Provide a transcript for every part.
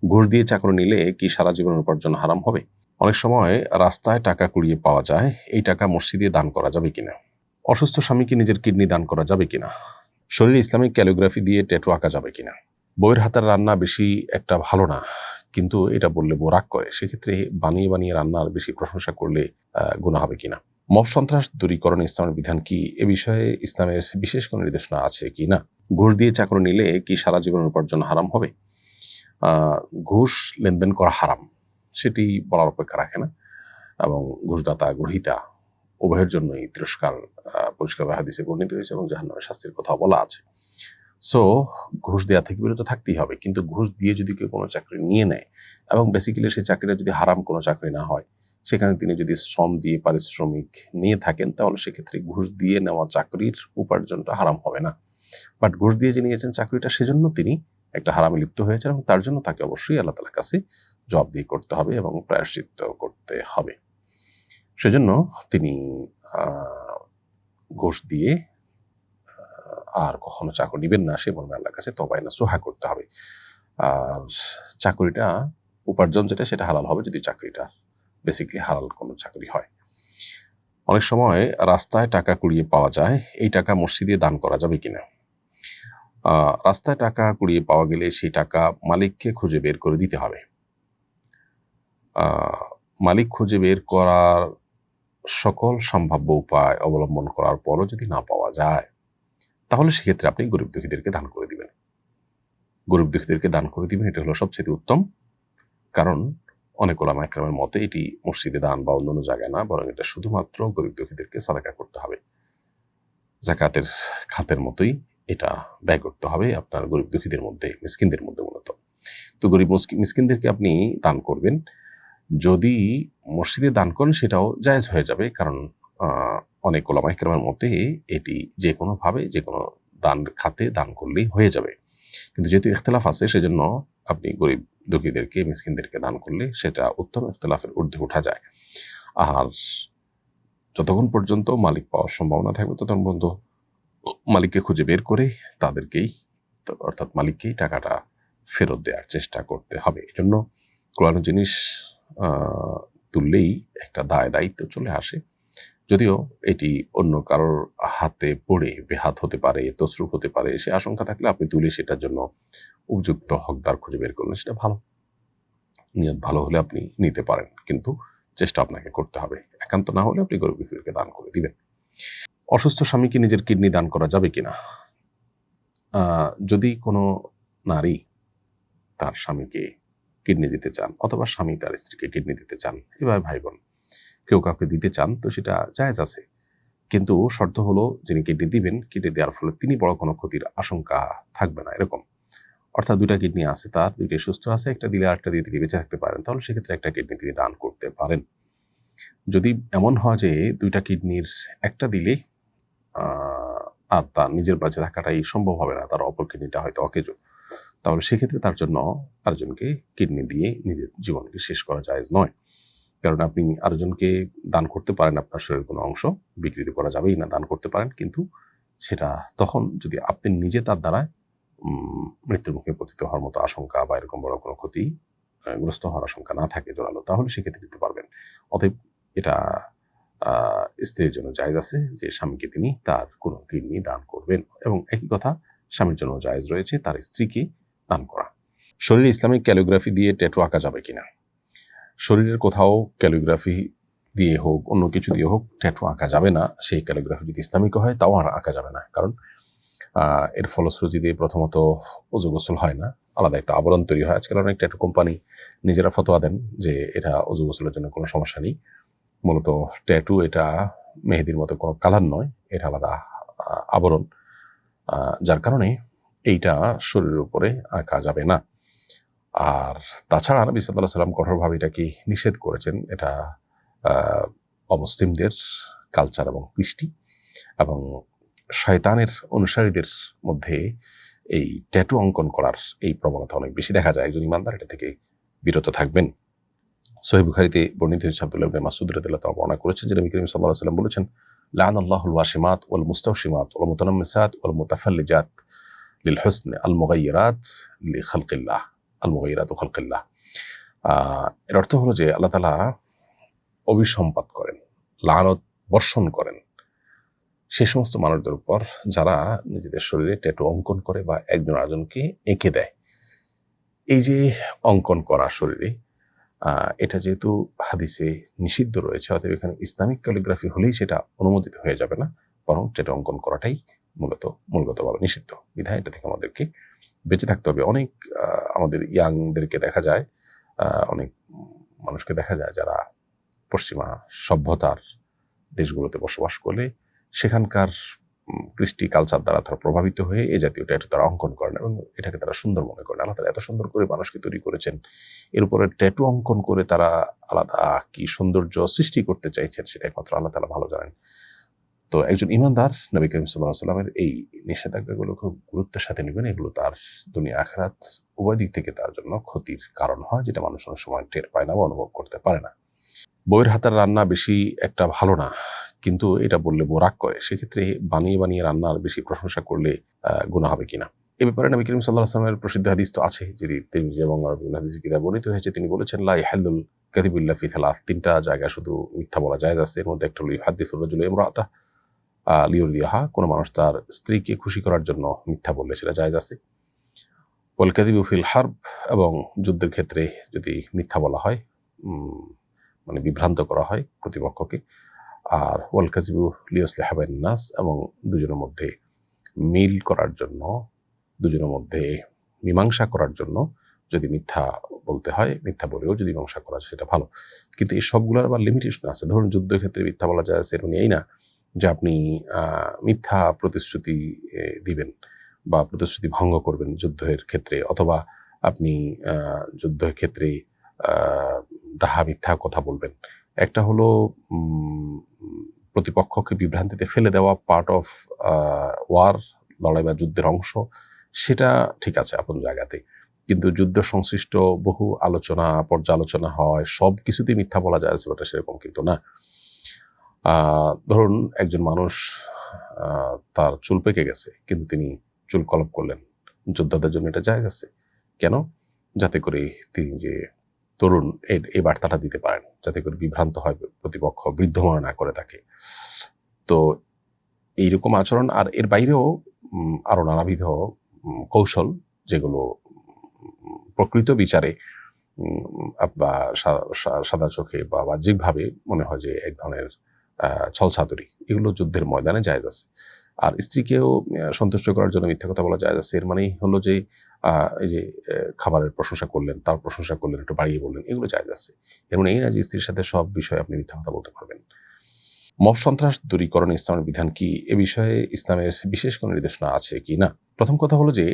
ঘুষ দিয়ে চাকরি নিলে কি সারা জীবনের উপার্জন হারাম হবে? অনেক সময় রাস্তায় টাকা কুড়িয়ে পাওয়া যায়, এই টাকা মসজিদে দান করা যাবে কিনা? অসুস্থ স্বামীকে নিজের কিডনি দান করা যাবে কিনা? শরীরে ইসলামিক ক্যালিগ্রাফি দিয়ে ট্যাটু আঁকা যাবে কিনা? বউয়ের হাতের রান্না বেশি একটা ভালো না, কিন্তু এটা বললে বউ রাগ করে, সেক্ষেত্রে বানিয়ে বানিয়ে রান্নার বেশি প্রশংসা করলে গুনাহ হবে কিনা? মব সন্ত্রাস দূরীকরণে ইসলামের বিধান কি? এ বিষয়ে ইসলামের বিশেষ কোনো নির্দেশনা আছে কি না? ঘুষ দিয়ে চাকরি নিলে কি সারা জীবনের উপার্জন হারাম হবে? ঘুষ লেনদেন করা হারাম, সেটি বলার অপেক্ষা রাখে না, এবং ঘুষদাতা গ্রহীতা উভয়ের জন্যই তিরস্কার পরিষ্কার হাদিসে বর্ণিত হয়েছে এবং জাহান্নামের শাস্তির কথা বলা আছে। সো ঘুষ দেওয়া থেকে বিরত থাকতেই হবে, কিন্তু ঘুষ দিয়ে যদি কেউ কোনো চাকরি নিয়ে নেয় এবং বেসিক্যালি সেই চাকরিটা যদি হারাম কোনো চাকরি না হয়, সেখানে তিনি যদি শ্রম দিয়ে পারিশ্রমিক নিয়ে থাকেন, তাহলে সেক্ষেত্রে ঘুষ দিয়ে নেওয়া চাকরির উপার্জনটা হারাম হবে না। বাট ঘুষ দিয়ে যে নিয়েছেন চাকরিটা, সেজন্য তিনি একটা হারামে লিপ্ত হয়েছেন এবং তার জন্য তাকে অবশ্যই আল্লাহ তাআলার কাছে জবাবদিহি করতে হবে এবং প্রায়শ্চিত্ত করতে হবে। সেজন্য তিনি ঘুষ দিয়ে আর কখনো চাকরি নিবেন না, সে মর্মে আল্লাহর কাছে তওবা নাসুহা করতে হবে। আর চাকরিটা উপার্জন যেটা, সেটা হালাল হবে যদি চাকরিটা বেসিক্যালি হালাল কোনো চাকরি হয়। অনেক সময় রাস্তায় টাকা কুড়িয়ে পাওয়া যায়, এই টাকা মসজিদে দান করা যাবে কিনা? রাস্তায় টাকা কুড়িয়ে পাওয়া গেলে সেই টাকা মালিককে খুঁজে বের করে দিতে হবে। মালিক খুঁজে বের করার সকল সম্ভাব্য উপায় অবলম্বন করার পরও যদি না পাওয়া যায়, তাহলে সেক্ষেত্রে আপনি গরিব দুঃখীদেরকে দান করে দিবেন। গরিব দুঃখীদেরকে দান করে দিবেন, এটা হলো সবচেয়ে উত্তম। কারণ অনেক ওলামা একরামের মতে এটি মসজিদে দান বা অন্যান্য জায়গায় না, বরং এটা শুধুমাত্র গরিব দুঃখীদেরকে সাদাকা করতে হবে। যাকাতের খাতের মতোই এটা ব্যয় করতে হবে আপনার গরিব দুঃখীদের মধ্যে, মিসকিনদের মধ্যে মূলত। তো গরিব মিসকিনদেরকে আপনি দান করবেন। যদি মসজিদে দান করেন সেটাও জায়েজ হয়ে যাবে, কারণ অনেক ওলামা ইকরামের মতে এটি যে কোনোভাবে যে কোনো দান খাতে দান করলেই হয়ে যাবে। কিন্তু যেহেতু ইখতিলাফ আছে, সেজন্য আপনি গরিব দুঃখীদেরকে মিসকিনদেরকে দান করলে সেটা উত্তম, ইখতিলাফের ঊর্ধ্বে ওঠা যায়। আর যতক্ষণ পর্যন্ত মালিক পাওয়ার সম্ভাবনা থাকবে, ততক্ষণ পর্যন্ত মালিককে খুঁজে বের করে তাদেরকেই, অর্থাৎ মালিককেই টাকাটা ফেরত দেওয়ার চেষ্টা করতে হবে। এজন্য কোরআনের জিনিস তুললেই একটা দায়িত্ব চলে আসে। যদিও এটি অন্য কারোর হাতে পড়ে বেহাত হতে পারে, তসরুফ হতে পারে, সে আশঙ্কা থাকলে আপনি তুলে সেটার জন্য উপযুক্ত হকদার খুঁজে বের করলেন, সেটা ভালো। নিয়ত ভালো হলে আপনি নিতে পারেন, কিন্তু চেষ্টা আপনাকে করতে হবে। একান্ত না হলে আপনি গরিব দুঃখীদেরকে দান করে দিবেন। অসুস্থ স্বামীকে নিজের কিডনি দান করা যাবে কিনা? যদি কোনো নারী তার স্বামীকে কিডনি দিতে চান, অথবা স্বামী তার স্ত্রীকে কিডনি দিতে চান, এভাবে ভাই বোন কেউ কাউকে দিতে চান, তো সেটা জায়েজ আছে। কিন্তু শর্ত হলো, যিনি কিডনি দিবেন, কিডনি দেওয়ার ফলে তিনি বড় কোনো ক্ষতির আশঙ্কা থাকবে না, এরকম। অর্থাৎ দুইটা কিডনি আছে তার, দুইটাই সুস্থ আছে, একটা দিলে আরেকটা দিয়ে তিনি বেঁচে থাকতে পারেন, তাহলে সেক্ষেত্রে একটা কিডনি তিনি দান করতে পারেন। যদি এমন হয় যে দুইটা কিডনির একটা দিলে আর তার নিজের বেঁচে থাকাটাই সম্ভব হবে না, তার অপর কিডনিটা হয়তো অকেজো, তাহলে সেক্ষেত্রে তার জন্য আরেকজনকে কিডনি দিয়ে নিজের জীবনকে শেষ করা জায়েজ নয়। কারণ আপনি আরেকজনকে দান করতে পারেন, আপনার শরীরের কোনো অংশ বিকৃত করা যাবেই না, দান করতে পারেন, কিন্তু সেটা তখন যদি আপনি নিজে তার দ্বারা মৃত্যুর মুখে পতিত হওয়ার মতো আশঙ্কা বা এরকম বড় কোনো ক্ষতি গ্রস্ত হওয়ার আশঙ্কা না থাকে জোরালো, তাহলে সেক্ষেত্রে দিতে পারবেন। অতএব এটা স্ত্রীর জন্য জায়েজ আছে যে স্বামীকে তিনি তার কোনো কিডনি দান করবেন, এবং একই কথা স্বামীর জন্য জায়েজ রয়েছে তার স্ত্রীকে দান করা। শরীরে ইসলামিক ক্যালিগ্রাফি দিয়ে ট্যাটু আঁকা যাবে কিনা? শরীরের কোথাও ক্যালিগ্রাফি দিয়ে হোক, অন্য কিছু দিয়ে হোক, ট্যাটু আঁকা যাবে না। সেই ক্যালিগ্রাফি যদি ইসলামিক হয়, তাও আর আঁকা যাবে না, কারণ এর ফলশ্রুতিতে প্রথমত ওযু গোসল হয় না, আলাদা একটা আবরণ তৈরি হয়। আজকাল অনেক ট্যাটু কোম্পানি নিজেরা ফতোয়া দেন যে এটা ওযু গোসলের জন্য কোনো সমস্যা নেই। মূলত ট্যাটু এটা মেহেদির মতো কোনো কালার নয়, এটা আলাদা আবরণ, যার কারণে এইটা শরীরের উপরে আঁকা যাবে না। আর তাছাড়া নবী সাল্লাল্লাহু আলাইহি ওয়াসাল্লাম কঠোরভাবে এটাকে নিষেধ করেছেন। এটা অমুসলিমদের কালচার এবং কৃষ্টি, এবং শয়তানের অনুসারীদের মধ্যে এই ট্যাটু অঙ্কন করার এই প্রবণতা অনেক বেশি দেখা যায়। একজন ইমানদার এটা থেকে বিরত থাকবেন। সহিহ বুখারীতে বর্ণিত হয়েছে, আব্দুল্লাহ ইবনে মাসউদ রাদিয়াল্লাহু তাআলা বর্ণনা করেছেন যে নবী করিম সাল্লাল্লাহু আলাইহি ওয়াসাল্লাম বলেছেন, লাআনাল্লাহুল ওয়াশিমাত ওয়াল মুস্তাওশিমাত ওয়াল মুতানাম্মিসাত ওয়াল মুতাফাল্লিজাত লিল হুসন আল মুগায়্যিরাত লিখালকিল্লাহ। আল মুগাইরাতু খালকিল্লাহ। এর অর্থ হলো যে আল্লাহ তাআলা অভিসম্পাত করেন, লানত বর্ষণ করেন সে সমস্ত মানুষদের উপর যারা নিজেদের শরীরে ট্যাটু অঙ্কন করে বা একজন আরেকজনকে এঁকে দেয়। এই যে অঙ্কন করা শরীরে, এটা যেহেতু হাদিসে নিষিদ্ধ রয়েছে, অতএব এখানে ইসলামিক ক্যালিগ্রাফি হলেই সেটা অনুমোদিত হয়ে যাবে না, বরং ট্যাটু অঙ্কন করাটাই মূলগতভাবে নিষিদ্ধ। বিধায় এটা থেকে আমাদেরকে বেঁচে থাকতে হবে। অনেক আমাদের ইয়াংদেরকে দেখা যায়, অনেক মানুষকে দেখা যায় যারা পশ্চিমা সভ্যতার দেশগুলোতে বসবাস করলে সেখানকার কৃষ্টি কালচার দ্বারা তারা প্রভাবিত হয়ে এই জাতীয় ট্যাটু তারা অঙ্কন করেন এবং এটাকে তারা সুন্দর মনে করেন। আল্লাহ তাআলা এত সুন্দর করে মানুষকে তৈরি করেছেন, এর উপরে ট্যাটু অঙ্কন করে তারা আলাদা কি সৌন্দর্য সৃষ্টি করতে চাইছেন সেটা একমাত্র আল্লাহ তাআলা ভালো জানেন। তো একজন ইমানদার নবী করিম সাল্লাল্লাহু আলাইহি ওয়াসাল্লামের এই নিষেধাজ্ঞাগুলো খুব গুরুত্বের সাথে নেবেন। এগুলো তার দুনিয়া আখিরাত উভয় দিক থেকে তার জন্য ক্ষতির কারণ হয়, যেটা মানুষ অনেক সময় টের পায় না বা অনুভব করতে পারে না। বউয়ের হাতের রান্না বেশি একটা ভালো না, কিন্তু এটা বললে বউ রাগ করে। সেক্ষেত্রে বানিয়ে বানিয়ে রান্নার বেশি প্রশংসা করলে গুনাহ হবে কিনা, এ ব্যাপারে নবী করিম সাল্লাল্লাহু আলাইহি ওয়াসাল্লামের প্রসিদ্ধ হাদিস তো আছে, যেটি তিরমিজি এবং বিভিন্ন হাদিসের কিতাবে বর্ণিত হয়েছে। তিনি বলেছেন, লা ইয়াহিল্লুল কাযিবু ইল্লা ফি সালাস, তিনটা জায়গায় শুধু মিথ্যা বলা জায়েজ আছে। এর মধ্যে একটা হলো ইউহাদ্দিসুর রাজুলু ইমরাআতাহ লিউরদিয়াহা, কোনো মানুষ তার স্ত্রীকে খুশি করার জন্য মিথ্যা বললে সেটা জায়েজ আছে। ওয়াল কাযিবু ফিল হারব, এবং যুদ্ধের ক্ষেত্রে যদি মিথ্যা বলা হয়, মানে বিভ্রান্ত করা হয় প্রতিপক্ষকে। আর ওয়াল কাযিবু লিইউসলিহা বাইনান নাস, এবং দুজনের মধ্যে মিল করার জন্য, দুজনের মধ্যে মীমাংসা করার জন্য যদি মিথ্যা বলতে হয়, মিথ্যা বলেও যদি মীমাংসা করা যায় সেটা ভালো। কিন্তু এই সবগুলোর আবার লিমিটেশন আছে। ধরুন যুদ্ধের ক্ষেত্রে মিথ্যা বলা যায়, এর মানে এই না যে আপনি মিথ্যা প্রতিশ্রুতি দিবেন বা প্রতিশ্রুতি ভঙ্গ করবেন যুদ্ধের ক্ষেত্রে, অথবা আপনি যুদ্ধের ক্ষেত্রে ডাহা মিথ্যা কথা বলবেন। একটা হলো প্রতিপক্ষকে বিভ্রান্তিতে ফেলে দেওয়া, পার্ট অফ ওয়ার, লড়াই বা যুদ্ধের অংশ, সেটা ঠিক আছে আপন জায়গাতে। কিন্তু যুদ্ধ সংশ্লিষ্ট বহু আলোচনা, পর্যালোচনা হয়, সব কিছুতেই মিথ্যা বলা যায় ব্যাপারটা সেরকম কিন্তু না। ধরুন একজন মানুষ তার চুল পেকে গেছে, কিন্তু তিনি চুল কলপ করলেন, যোদ্ধাদের জন্য এটা জায়েজ আছে। কেন? যাতে করে তিনি যে তরুণ এই বার্তাটা দিতে পারেন, যাতে করে বিভ্রান্ত হয় প্রতিপক্ষ, বৃদ্ধ মনে না করে তাকে। তো এইরকম আচরণ, আর এর বাইরেও আরো নানাবিধ কৌশল, যেগুলো প্রকৃত বিচারে বা সাদা চোখে বা বাহ্যিকভাবে মনে হয় যে এক ধরনের ছলছাতুরি, এগুলো যুদ্ধের ময়দানে জায়েজ আছে। আর স্ত্রীকেও সন্তুষ্ট করার জন্য মিথ্যা কথা বলা জায়েজ আছে। এর মানেই হলো যে এই যে খাবারের প্রশংসা করলেন, তার প্রশংসা করলেন, একটু বাড়িয়ে বললেন, এগুলো জায়েজ আছে। এর মানে এই না যে স্ত্রীর সাথে সব বিষয়ে আপনি মিথ্যা কথা বলতে পারবেন। মব সন্ত্রাস দূরীকরণে ইসলামের বিধান কি, এ বিষয়ে ইসলামের বিশেষ কোনো নির্দেশনা আছে কি না? প্রথম কথা হলো যে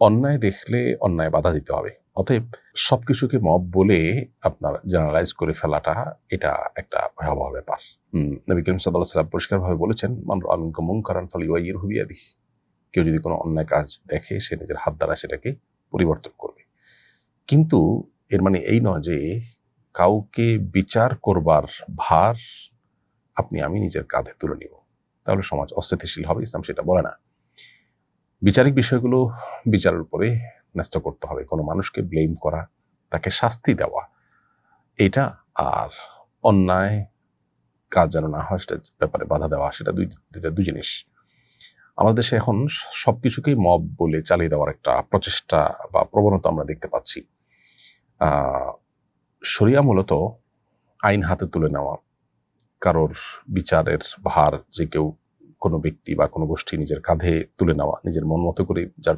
অন্যায় দেখলে অন্যায় বাধা দিতে হবে। অতএব সবকিছুকে মব বলে আপনার জেনারেলাইজ করে ফেলাটা, এটা একটা ভয়াবহ ব্যাপার। নবী করিম সাল্লাল্লাহু আলাইহি ওয়াসাল্লাম পরিষ্কারভাবে বলেছেন, মান রাআ মিনকুম মুনকারান ফালইউগাইয়িরহু বিয়াদিহি, কেউ যদি কোনো অন্যায় কাজ দেখে সে নিজের হাত দ্বারা সেটাকে পরিবর্তন করবে। কিন্তু এর মানে এই নয় যে কাউকে বিচার করবার ভার আমি নিজের কাঁধে তুলে নিব, তাহলে সমাজ অস্থিতিশীল হবে। ইসলাম সেটা বলে না। বিচারিক বিষয়গুলো বিচারের উপরে ন্যস্ত করতে হবে। কোনো মানুষকে ব্লেম করা, তাকে শাস্তি দেওয়া, এটা আর অন্যায় কাজ যেন না হয় সেটা ব্যাপারে বাধা দেওয়া, সেটা দুই জিনিস। আমাদের দেশে এখন সবকিছুকেই মব বলে চালিয়ে দেওয়ার একটা প্রচেষ্টা বা প্রবণতা আমরা দেখতে পাচ্ছি। শরিয়া মূলত আইন হাতে তুলে নেওয়া, কারোর বিচারের ভার যে কেউ, কোনো ব্যক্তি বা কোনো গোষ্ঠী নিজের কাঁধে তুলে নেওয়া, নিজের মন মতো করে যার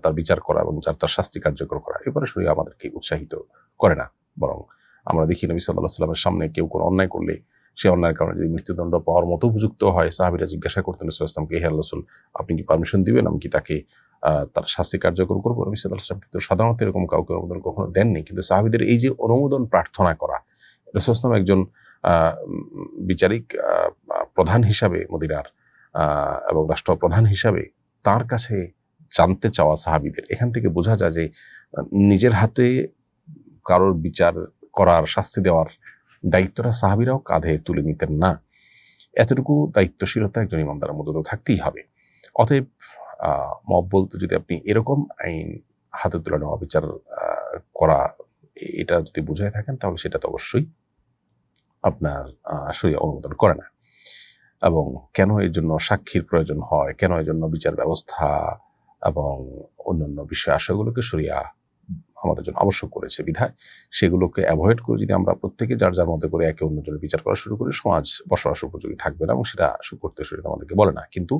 তার বিচার করা এবং যার তার শাস্তি কার্যকর করা, এবারে শরিয়া আমাদেরকে উৎসাহিত করে না। বরং আমরা দেখি নবী সাল্লাল্লাহু আলাইহি ওয়াসাল্লামের সামনে কেউ কোনো অন্যায় করলে, সে অন্যায়ের কারণে যদি মৃত্যুদণ্ড পাওয়ার মতো উপযুক্ত হয়, সাহাবীরা জিজ্ঞাসা করতেন রাসূলুল্লাহ সাল্লাল্লাহু আলাইহি ওয়াসাল্লামকে, হে আল্লাহর রাসূল, আপনি কি পারমিশন দিবেন, আমি কি তাকে তার শাস্তি কার্যকর করবো? নবী সাল্লাল্লাহু আলাইহি ওয়াসাল্লাম কিন্তু সাধারণত এরকম কাউকে অনুমোদন কখনো দেননি। কিন্তু সাহাবীদের এই যে অনুমোদন প্রার্থনা করা, রাসূলুল্লাহ সাল্লাল্লাহু আলাইহি ওয়াসাল্লাম একজন বিচারিক প্রধান হিসাবে মদিনার এবং রাষ্ট্রপ্রধান হিসাবে তার কাছে জানতে চাওয়া সাহাবীদের, এখান থেকে বোঝা যায় যে নিজের হাতে কারোর বিচার করার, শাস্তি দেওয়ার দায়িত্বটা সাহাবীরাও কাঁধে তুলে নিতেন না। এতটুকু দায়িত্বশীলতা একজন ইমানদারের মধ্যে তো থাকতেই হবে। অতএব মব বলতে যদি আপনি এরকম আইন হাতে তুলে নেওয়া, বিচার করা, এটা যদি বুঝায় থাকেন তাহলে সেটা তো অবশ্যই আপনার শরীর অনুমোদন করে না। এবং কেন এর জন্য সাক্ষীর প্রয়োজন হয়, কেন এর জন্য বিচার ব্যবস্থা এবং অন্যান্য বিষয় আশয়গুলোকে শরিয়া আমাদের জন্য আবশ্যক করেছে বিধায় সেগুলোকে অ্যাভয়েড করে যদি আমরা প্রত্যেকে যার যার মধ্যে করে একে অন্যজনের বিচার করা শুরু করি, সমাজ বসবাস উপযোগী থাকবে না এবং সেটা করতে শরীর আমাদেরকে বলে না। কিন্তু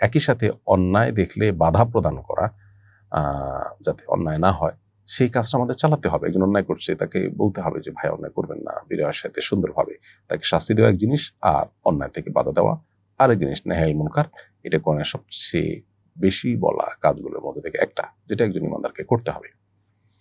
একই সাথে অন্যায় দেখলে বাধা প্রদান করা, যাতে অন্যায় না হয় সেই কাজটা আমাদের চালাতে হবে। একজন অন্যায় করছে, তাকে বলতে হবে যে ভাই অন্যায় করবেন না, বিনয়ের সাথে সুন্দরভাবে তাকে শাস্তি দেওয়া এক জিনিস, আর অন্যায় থেকে বাধা দেওয়া আরেক জিনিস। নেহাইল মুনকার, এটা কোরআনের সবচেয়ে বেশি বলা কাজগুলোর মধ্যে থেকে একটা, যেটা একজন ইমানদারকে করতে হবে।